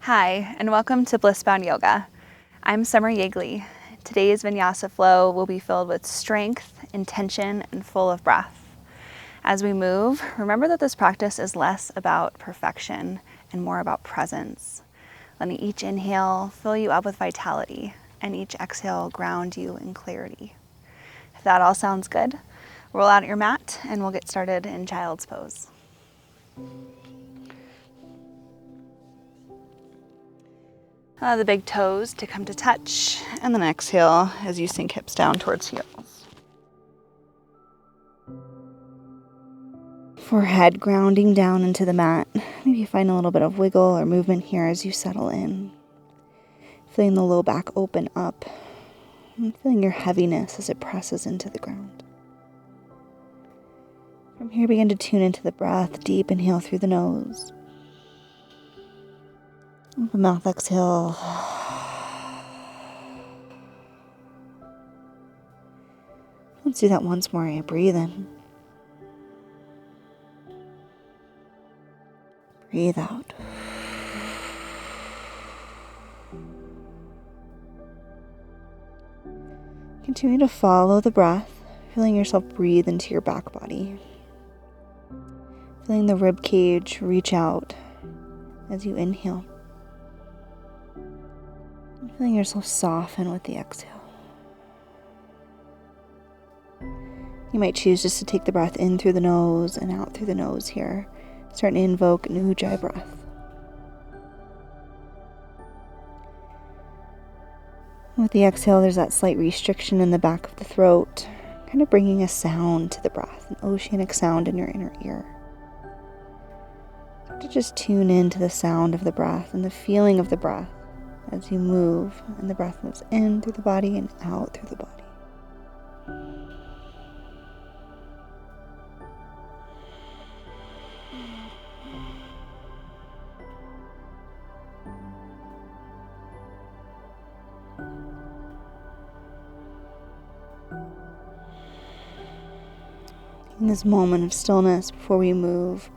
Hi, and welcome to Bliss Yoga. I'm Summer Yeagley. Today's Vinyasa Flow will be filled with strength, intention, and full of breath. As we move, remember that this practice is less about perfection and more about presence. Letting each inhale fill you up with vitality, and each exhale ground you in clarity. If that all sounds good, roll out your mat and we'll get started in child's pose. The big toes to come to touch, and then exhale as you sink hips down towards heels. Forehead grounding down into the mat. Maybe find a little bit of wiggle or movement here as you settle in. Feeling the low back open up, and feeling your heaviness as it presses into the ground. From here, begin to tune into the breath. Deep inhale through the nose. Open mouth, exhale. Let's do that once more. Breathe in. Breathe out. Continue to follow the breath, feeling yourself breathe into your back body. Feeling the rib cage reach out as you inhale. Feeling yourself soften with the exhale. You might choose just to take the breath in through the nose and out through the nose here. Starting to invoke an ujjayi breath. With the exhale, there's that slight restriction in the back of the throat, kind of bringing a sound to the breath, an oceanic sound in your inner ear. Start to just tune into the sound of the breath and the feeling of the breath as you move, and the breath moves in through the body and out through the body. In this moment of stillness before we move,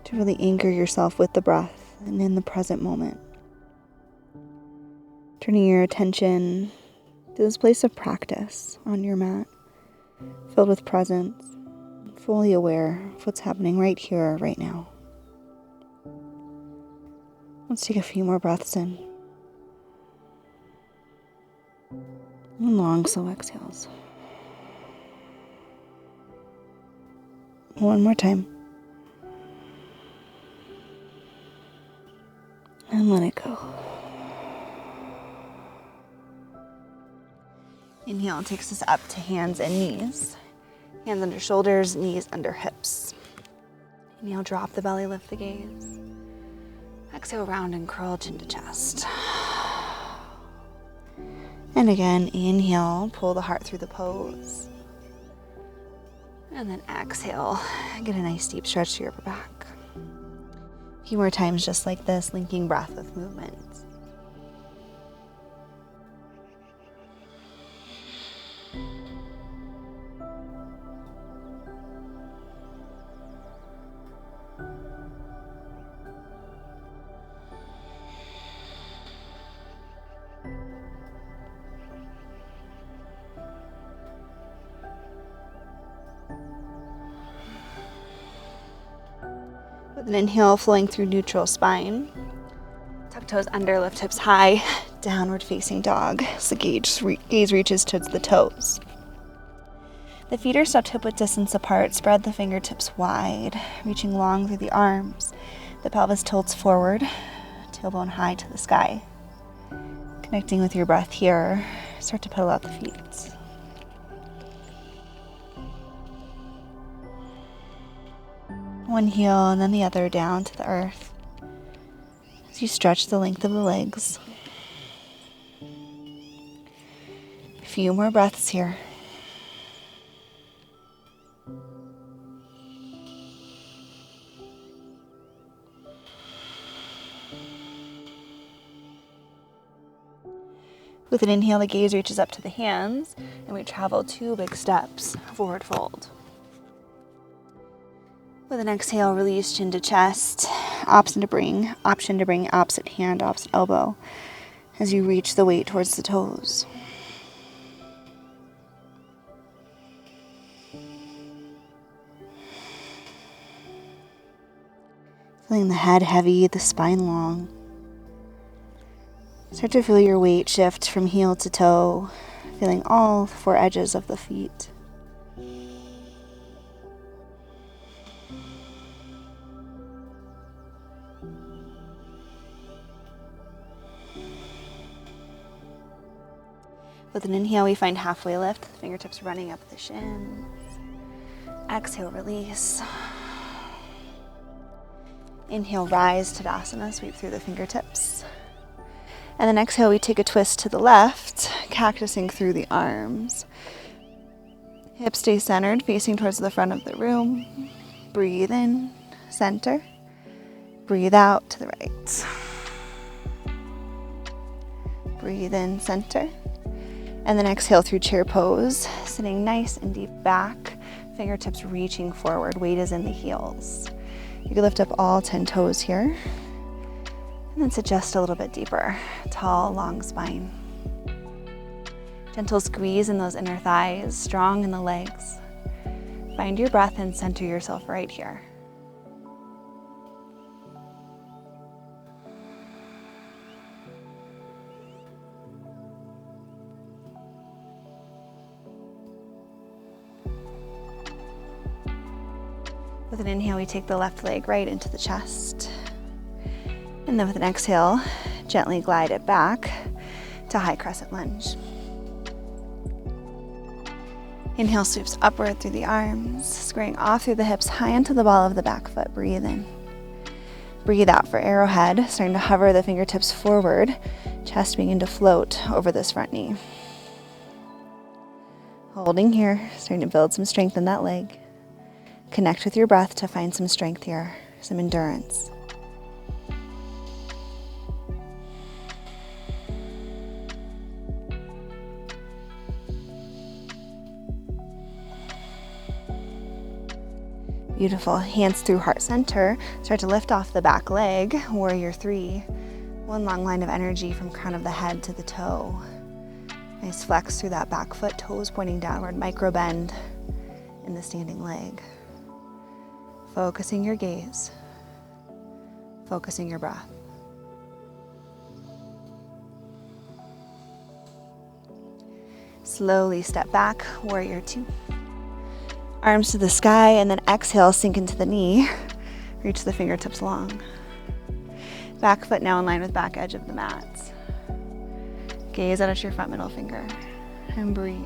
to really anchor yourself with the breath and in the present moment. Turning your attention to this place of practice on your mat, filled with presence, fully aware of what's happening right here, right now. Let's take a few more breaths in. And long, slow exhales. One more time. And let it go. Inhale takes us up to hands and knees. Hands under shoulders, knees under hips. Inhale, drop the belly, lift the gaze. Exhale, round and curl chin to chest. And again, inhale, pull the heart through the pose. And then exhale, get a nice deep stretch to your upper back. A few more times just like this, linking breath with movement. With an inhale flowing through neutral spine. Tuck toes under, lift hips high, downward facing dog. As the gaze reaches towards the toes. The feet are stepped hip width distance apart. Spread the fingertips wide, reaching long through the arms. The pelvis tilts forward, tailbone high to the sky. Connecting with your breath here, start to pedal out the feet. One heel and then the other down to the earth as you stretch the length of the legs. A few more breaths here. With an inhale, the gaze reaches up to the hands, and we travel 2 big steps, forward fold. With an exhale, release chin to chest. option to bring opposite hand, opposite elbow as you reach the weight towards the toes. Feeling the head heavy, the spine long. Start to feel your weight shift from heel to toe, feeling all four edges of the feet. With an inhale, we find halfway lift, fingertips running up the shins. Exhale, release. Inhale, rise, Tadasana, sweep through the fingertips. And then exhale, we take a twist to the left, cactusing through the arms. Hips stay centered, facing towards the front of the room. Breathe in, center. Breathe out to the right. Breathe in, center. And then exhale through chair pose, sitting nice and deep back, fingertips reaching forward, weight is in the heels. You can lift up all 10 toes here. And then sit just a little bit deeper. Tall, long spine. Gentle squeeze in those inner thighs, strong in the legs. Find your breath and center yourself right here. With an inhale, we take the left leg right into the chest. And then with an exhale, gently glide it back to high crescent lunge. Inhale sweeps upward through the arms, squaring off through the hips, high into the ball of the back foot. Breathe in. Breathe out for arrowhead, starting to hover the fingertips forward, chest beginning to float over this front knee. Holding here, starting to build some strength in that leg. Connect with your breath to find some strength here, some endurance. Beautiful. Hands through heart center. Start to lift off the back leg, warrior three. One long line of energy from crown of the head to the toe. Nice flex through that back foot, toes pointing downward, micro bend in the standing leg. Focusing your gaze, focusing your breath. Slowly step back, warrior two. Arms to the sky, and then exhale, sink into the knee. Reach the fingertips long. Back foot now in line with back edge of the mat. Gaze out at your front middle finger and breathe.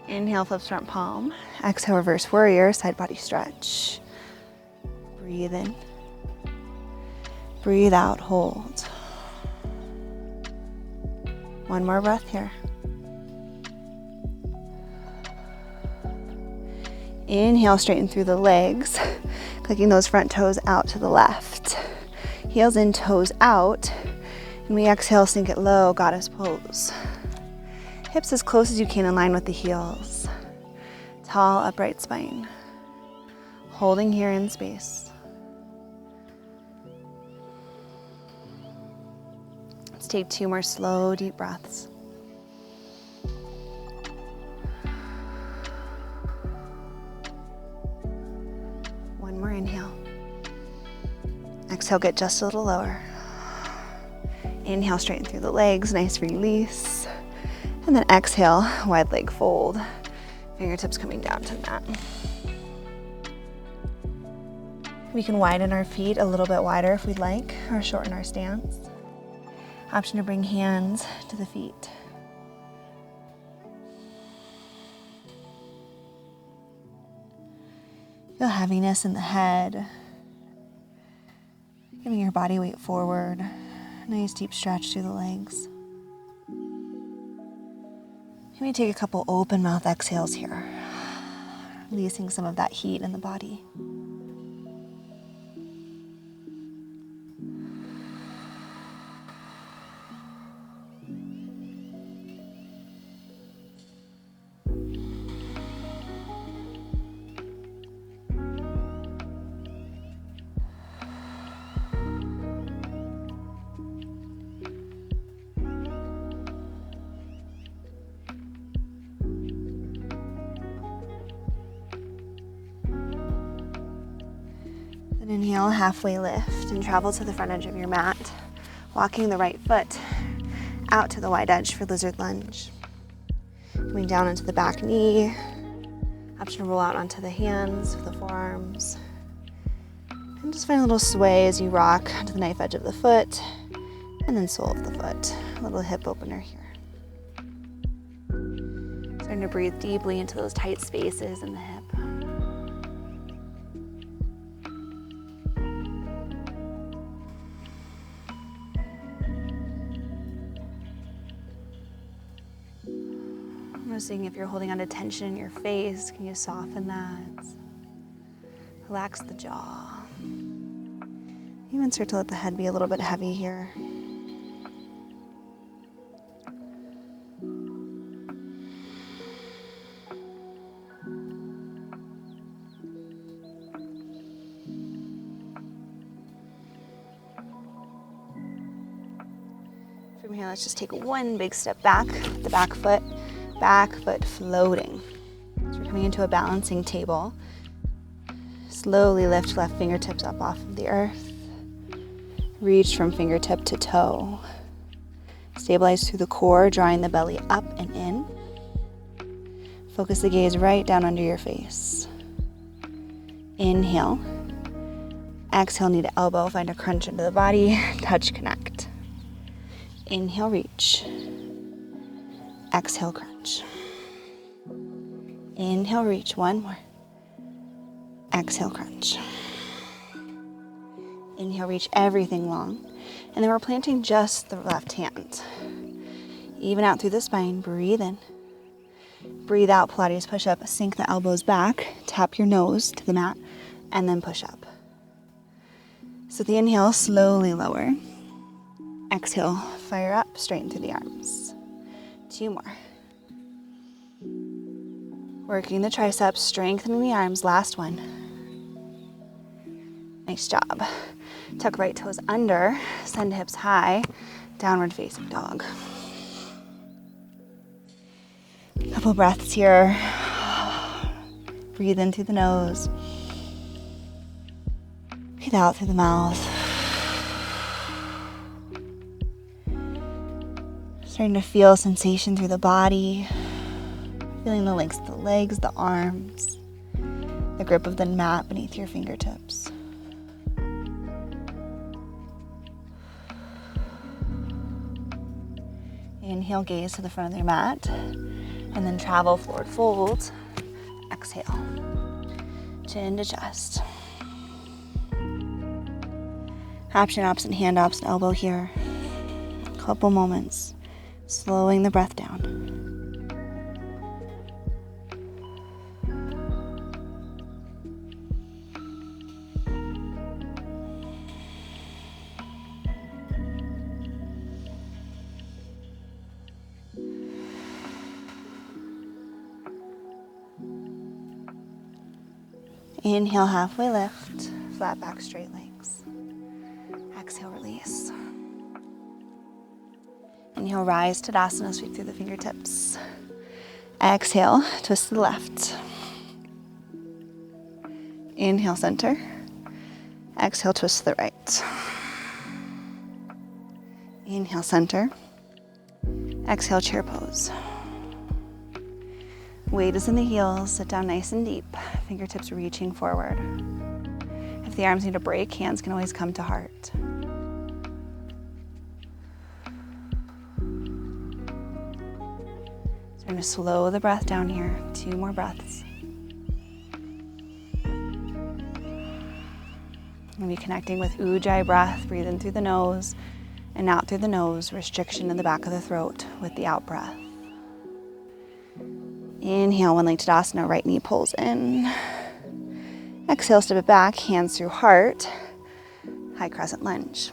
Inhale, flips front palm. Exhale, reverse warrior, side body stretch. Breathe in. Breathe out, hold. One more breath here. Inhale, straighten through the legs, clicking those front toes out to the left. Heels in, toes out. And we exhale, sink it low, goddess pose. Hips as close as you can in line with the heels. Tall, upright spine. Holding here in space. Let's take 2 more slow, deep breaths. One more inhale. Exhale, get just a little lower. Inhale, straighten through the legs, nice release. And then exhale, wide leg fold. Fingertips coming down to the mat. We can widen our feet a little bit wider if we'd like, or shorten our stance. Option to bring hands to the feet. Feel heaviness in the head. Giving your body weight forward. Nice deep stretch through the legs. Maybe take a couple open mouth exhales here. Releasing some of that heat in the body. Then inhale, halfway lift and travel to the front edge of your mat, walking the right foot out to the wide edge for lizard lunge. Coming down into the back knee, option to roll out onto the hands with the forearms. And just find a little sway as you rock onto the knife edge of the foot and then sole of the foot. A little hip opener here. Starting to breathe deeply into those tight spaces in the hip. Noticing if you're holding on to tension in your face, can you soften that? Relax the jaw. Even start to let the head be a little bit heavy here. From here, let's just take one big step back, the back foot floating. So we're coming into a balancing table. Slowly lift left fingertips up off of the earth. Reach from fingertip to toe. Stabilize through the core, drawing the belly up and in. Focus the gaze right down under your face. Inhale. Exhale, knee to elbow, find a crunch into the body, touch, connect. Inhale, reach. Exhale, crunch. Inhale, reach, one more. Exhale, crunch. Inhale, reach everything long. And then we're planting just the left hand. Even out through the spine, breathe in. Breathe out, Pilates push up, sink the elbows back, tap your nose to the mat, and then push up. So the inhale, slowly lower. Exhale, fire up, straighten through the arms. 2 more. Working the triceps, strengthening the arms, last one. Nice job. Tuck right toes under, send hips high, downward facing dog. Couple breaths here. Breathe in through the nose. Breathe out through the mouth. Starting to feel sensation through the body. Feeling the length of the legs, the arms, the grip of the mat beneath your fingertips. Inhale, gaze to the front of your mat, and then travel forward fold. Exhale, chin to chest. Option opposite hand, opposite elbow here. Couple moments, slowing the breath down. Inhale, halfway lift, flat back, straight legs. Exhale, release. Inhale, rise to Tadasana, sweep through the fingertips. Exhale, twist to the left. Inhale, center. Exhale, twist to the right. Inhale, center. Exhale, chair pose. Weight is in the heels, sit down nice and deep, fingertips reaching forward. If the arms need a break, hands can always come to heart. Starting to slow the breath down here, 2 more breaths. We'll be connecting with Ujjayi breath, breathe in through the nose and out through the nose, restriction in the back of the throat with the out breath. Inhale, one leg Tadasana, right knee pulls in. Exhale, step it back, hands through heart, high crescent lunge.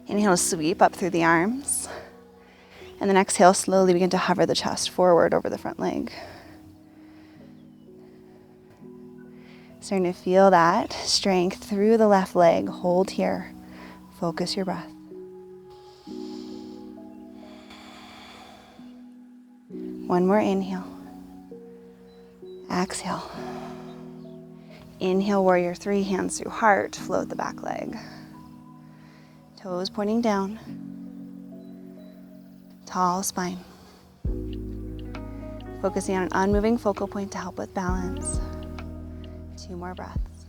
Inhale, sweep up through the arms. And then exhale, slowly begin to hover the chest forward over the front leg. Starting to feel that strength through the left leg. Hold here. Focus your breath. One more inhale. Exhale. Inhale, warrior three, hands through heart, float the back leg. Toes pointing down. Tall spine. Focusing on an unmoving focal point to help with balance. 2 more breaths.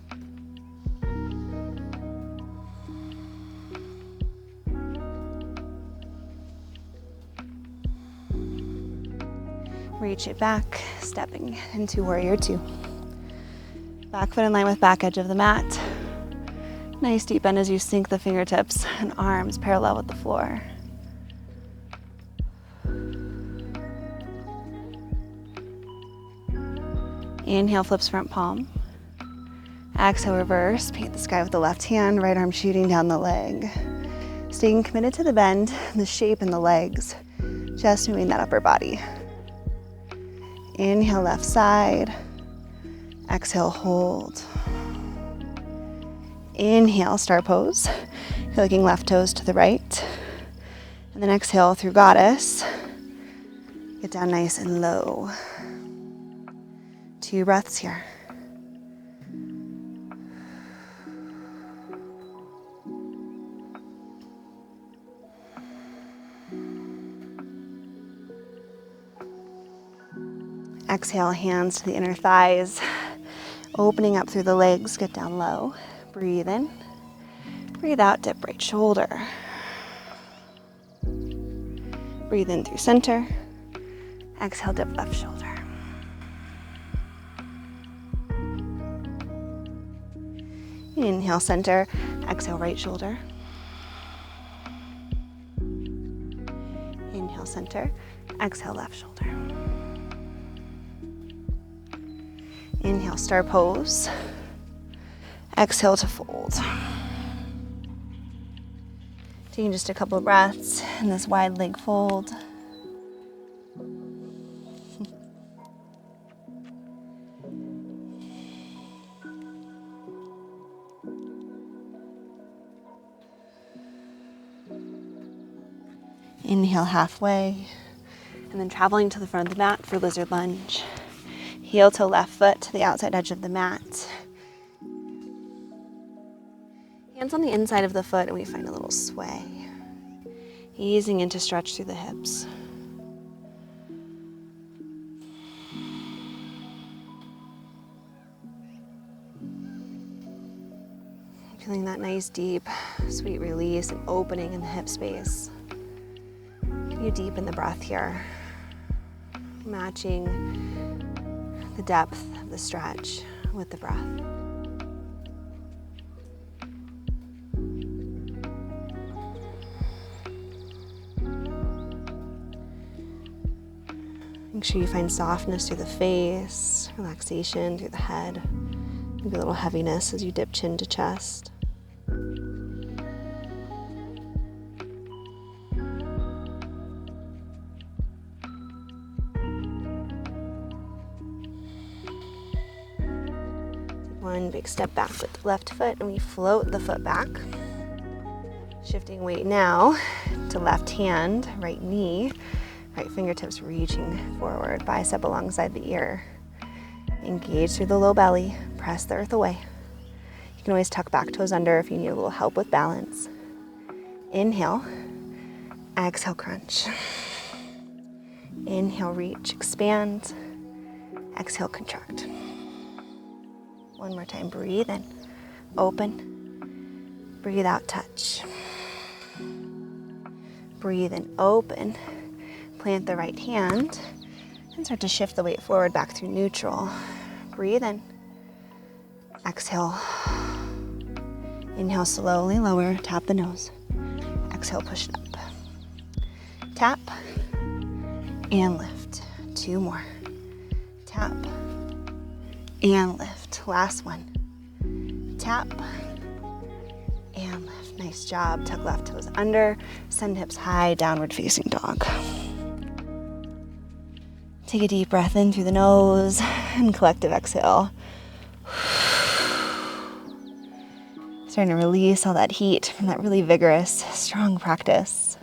Reach it back, stepping into warrior two. Back foot in line with back edge of the mat. Nice deep bend as you sink the fingertips and arms parallel with the floor. Inhale, flips front palm. Exhale, reverse, paint the sky with the left hand, right arm shooting down the leg. Staying committed to the bend, the shape in the legs, just moving that upper body. Inhale, left side. Exhale, hold. Inhale, star pose. Hooking left toes to the right. And then exhale through goddess. Get down nice and low. 2 breaths here. Exhale, hands to the inner thighs, opening up through the legs, get down low. Breathe in, breathe out, dip right shoulder. Breathe in through center. Exhale, dip left shoulder. Inhale, center. Exhale, right shoulder. Inhale, center. Exhale, left shoulder. Inhale, star pose. Exhale to fold. Taking just a couple of breaths in this wide leg fold. Inhale halfway, and then traveling to the front of the mat for lizard lunge. Heel to left foot to the outside edge of the mat. Hands on the inside of the foot, and we find a little sway. Easing into stretch through the hips. Feeling that nice deep, sweet release and opening in the hip space. You deepen the breath here, matching the depth of the stretch with the breath. Make sure you find softness through the face, relaxation through the head, maybe a little heaviness as you dip chin to chest. One big step back with the left foot, and we float the foot back. Shifting weight now to left hand, right knee, right fingertips reaching forward, bicep alongside the ear. Engage through the low belly, press the earth away. You can always tuck back toes under if you need a little help with balance. Inhale, exhale, crunch. Inhale, reach, expand. Exhale, contract. One more time, breathe in, open, breathe out, touch. Breathe in, open, plant the right hand, and start to shift the weight forward back through neutral. Breathe in, exhale. Inhale, slowly lower, tap the nose. Exhale, push it up. Tap, and lift. 2 more. Tap, and lift. Last one. Tap and lift. Nice job. Tuck left toes under. Send hips high, downward facing dog. Take a deep breath in through the nose and collective exhale. Starting to release all that heat from that really vigorous, strong practice.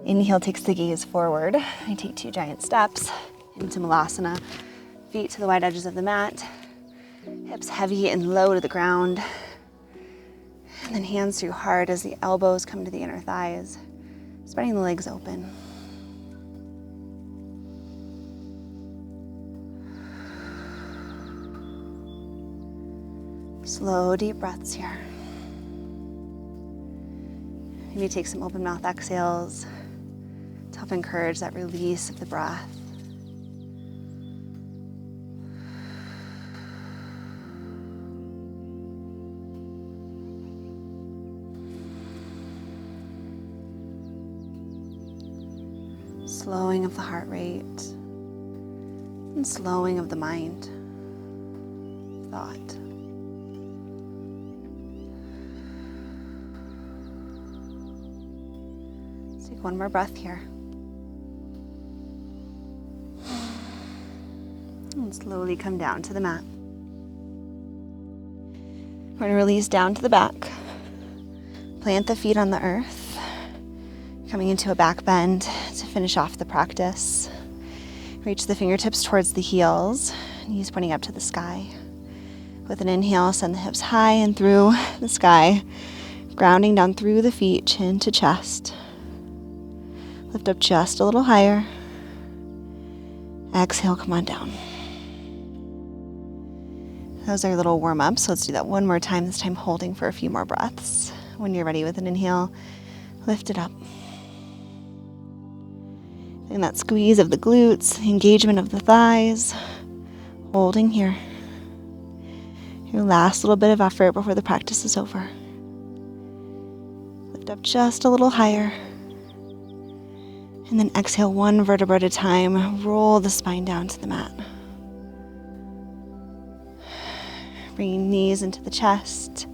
Inhale takes the gaze forward. I take 2 giant steps into Malasana. Feet to the wide edges of the mat. Hips heavy and low to the ground. And then hands through heart as the elbows come to the inner thighs, spreading the legs open. Slow, deep breaths here. Maybe take some open mouth exhales to help encourage that release of the breath. Slowing of the heart rate and slowing of the mind, thought. Let's take one more breath here. And slowly come down to the mat. We're going to release down to the back. Plant the feet on the earth. Coming into a back bend to finish off the practice. Reach the fingertips towards the heels, knees pointing up to the sky. With an inhale, send the hips high and through the sky, grounding down through the feet, chin to chest. Lift up just a little higher. Exhale, come on down. Those are little warm-ups, so let's do that one more time, this time holding for a few more breaths. When you're ready with an inhale, lift it up. And that squeeze of the glutes, the engagement of the thighs, holding here. Your last little bit of effort before the practice is over. Lift up just a little higher. And then exhale one vertebra at a time. Roll the spine down to the mat. Bringing knees into the chest.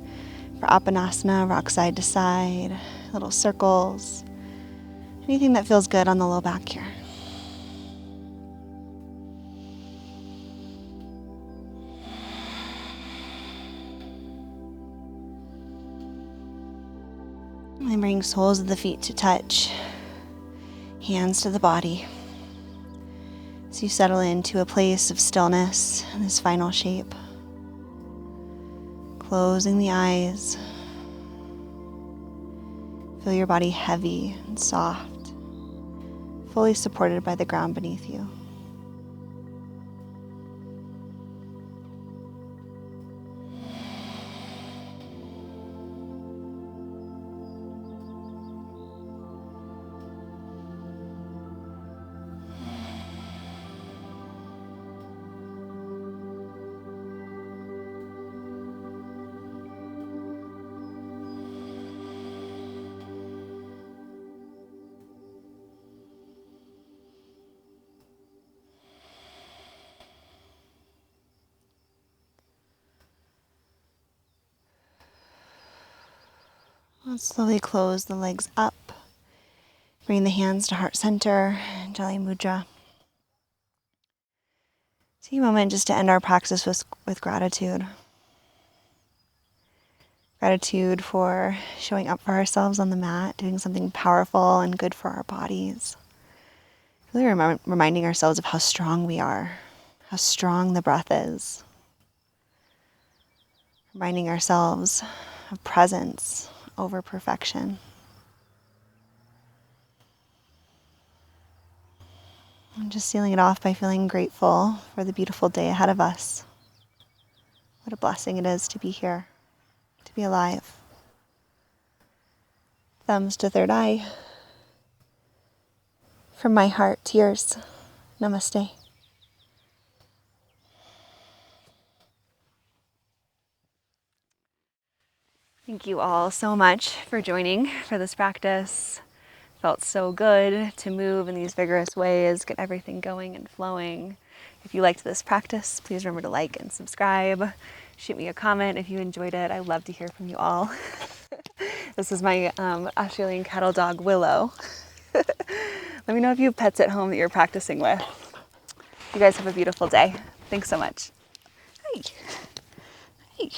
For Apanasana, rock side to side, little circles. Anything that feels good on the low back here. And then bring soles of the feet to touch, hands to the body. As you settle into a place of stillness in this final shape. Closing the eyes. Feel your body heavy and soft. Fully supported by the ground beneath you. Let's slowly close the legs up. Bring the hands to heart center, Jali Mudra. Take a moment just to end our practice with gratitude. Gratitude for showing up for ourselves on the mat, doing something powerful and good for our bodies. Really reminding ourselves of how strong we are, how strong the breath is. Reminding ourselves of presence over perfection. And just sealing it off by feeling grateful for the beautiful day ahead of us. What a blessing it is to be here, to be alive. Thumbs to third eye. From my heart to yours. Namaste. Thank you all so much for joining for this practice. Felt so good to move in these vigorous ways, get everything going and flowing. If you liked this practice, please remember to like and subscribe. Shoot me a comment if you enjoyed it. I love to hear from you all. This is my Australian cattle dog, Willow. Let me know if you have pets at home that you're practicing with. You guys have a beautiful day. Thanks so much. Hey. Hey.